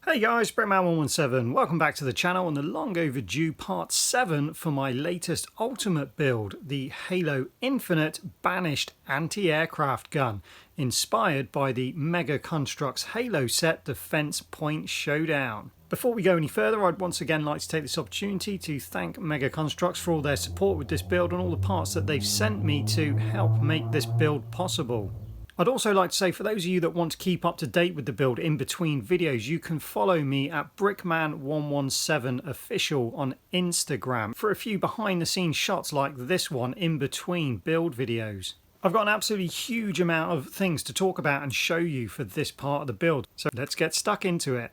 Hey guys, Brentman117, welcome back to the channel and the long overdue part 7 for my latest ultimate build, the Halo Infinite Banished anti-aircraft gun, inspired by the Mega Construx Halo set Defense Point Showdown. Before we go any further, I'd once again like to take this opportunity to thank Mega Construx for all their support with this build and all the parts that they've sent me to help make this build possible. I'd also like to say, for those of you that want to keep up to date with the build in between videos, you can follow me at Brickman117 Official on Instagram for a few behind the scenes shots like this one in between build videos. I've got an absolutely huge amount of things to talk about and show you for this part of the build, so let's get stuck into it.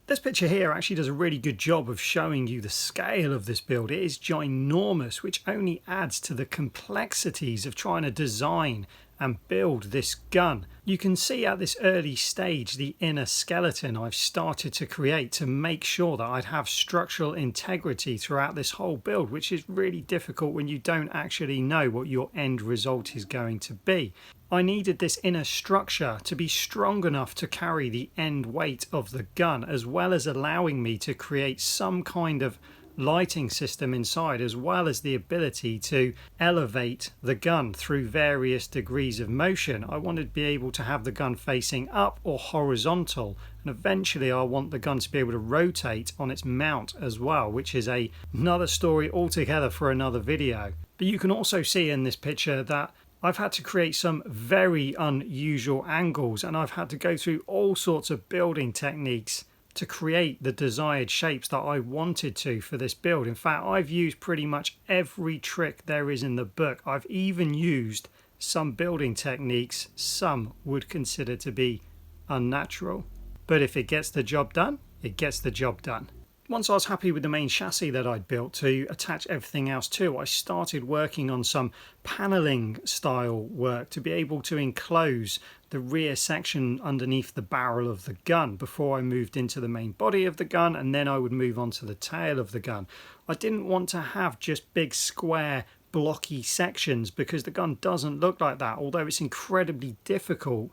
This picture here actually does a really good job of showing you the scale of this build. It is ginormous, which only adds to the complexities of trying to design and build this gun. You can see at this early stage the inner skeleton I've started to create to make sure that I'd have structural integrity throughout this whole build, which is really difficult when you don't actually know what your end result is going to be. I needed this inner structure to be strong enough to carry the end weight of the gun, as well as allowing me to create some kind of lighting system inside, as well as the ability to elevate the gun through various degrees of motion. I wanted to be able to have the gun facing up or horizontal, and eventually I want the gun to be able to rotate on its mount as well, which is another story altogether for another video. But you can also see in this picture that I've had to create some very unusual angles, and I've had to go through all sorts of building techniques to create the desired shapes that I wanted to for this build. In fact, I've used pretty much every trick there is in the book. I've even used some building techniques some would consider to be unnatural. But if it gets the job done, it gets the job done. Once I was happy with the main chassis that I'd built to attach everything else to, I started working on some paneling style work to be able to enclose the rear section underneath the barrel of the gun before I moved into the main body of the gun, and then I would move on to the tail of the gun. I didn't want to have just big square blocky sections because the gun doesn't look like that, although it's incredibly difficult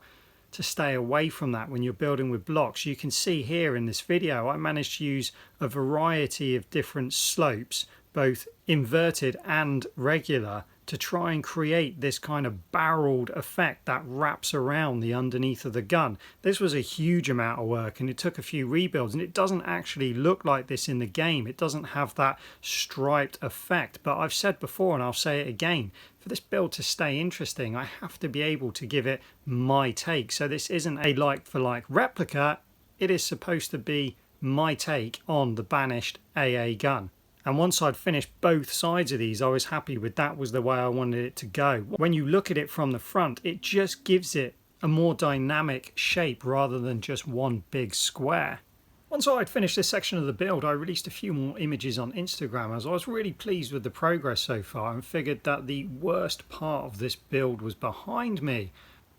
to stay away from that when you're building with blocks. You can see here in this video I managed to use a variety of different slopes, both inverted and regular, to try and create this kind of barreled effect that wraps around the underneath of the gun. This was a huge amount of work and it took a few rebuilds, and it doesn't actually look like this in the game. It doesn't have that striped effect, but I've said before and I'll say it again, for this build to stay interesting I have to be able to give it my take. So this isn't a like for like replica, it is supposed to be my take on the Banished AA gun. And once I'd finished both sides of these, I was happy with that. Was the way I wanted it to go. When you look at it from the front, it just gives it a more dynamic shape rather than just one big square. Once I'd finished this section of the build, I released a few more images on Instagram, as I was really pleased with the progress so far and figured that the worst part of this build was behind me.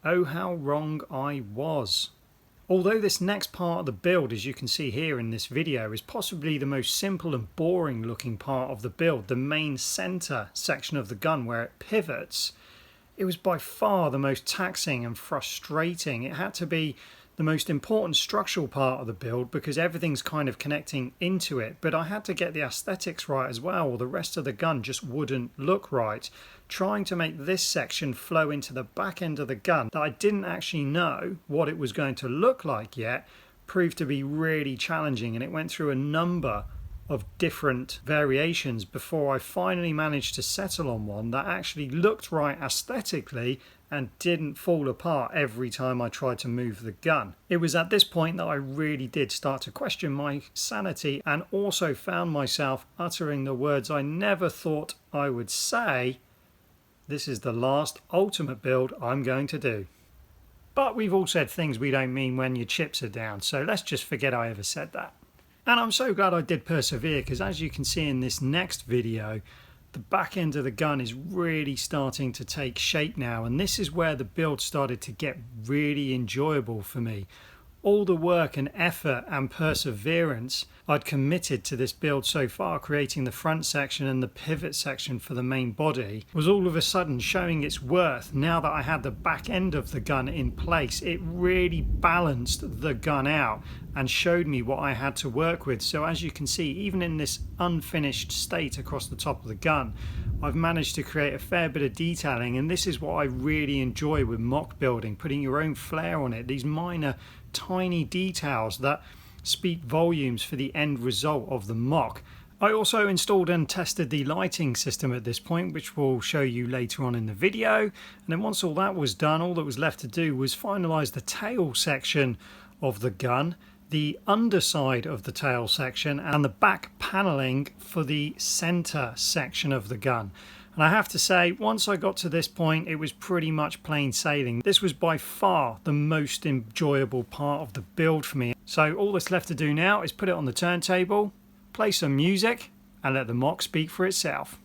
Oh, how wrong I was. Although this next part of the build, as you can see here in this video, is possibly the most simple and boring looking part of the build, the main center section of the gun where it pivots, it was by far the most taxing and frustrating. It had to be the most important structural part of the build because everything's kind of connecting into it, but I had to get the aesthetics right as well, or the rest of the gun just wouldn't look right. Trying to make this section flow into the back end of the gun that I didn't actually know what it was going to look like yet proved to be really challenging, and it went through a number of different variations before I finally managed to settle on one that actually looked right aesthetically and didn't fall apart every time I tried to move the gun. It was at this point that I really did start to question my sanity, and also found myself uttering the words I never thought I would say: this is the last ultimate build I'm going to do. But we've all said things we don't mean when your chips are down, so let's just forget I ever said that. And I'm so glad I did persevere, because as you can see in this next video, the back end of the gun is really starting to take shape now, and this is where the build started to get really enjoyable for me. all the work and effort and perseverance I'd committed to this build so far, creating the front section and the pivot section for the main body, was all of a sudden showing its worth now that I had the back end of the gun in place. It really balanced the gun out and showed me what I had to work with. So as you can see, even in this unfinished state across the top of the gun, I've managed to create a fair bit of detailing, and this is what I really enjoy with MOC building, putting your own flair on it, these minor tiny details that speak volumes for the end result of the MOC. I also installed and tested the lighting system at this point, which we'll show you later on in the video. And then once all that was done, all that was left to do was finalize the tail section of the gun, the underside of the tail section, and the back paneling for the center section of the gun. And I have to say, once I got to this point, it was pretty much plain sailing. This was by far the most enjoyable part of the build for me. So all that's left to do now is put it on the turntable, play some music, and let the MOC speak for itself.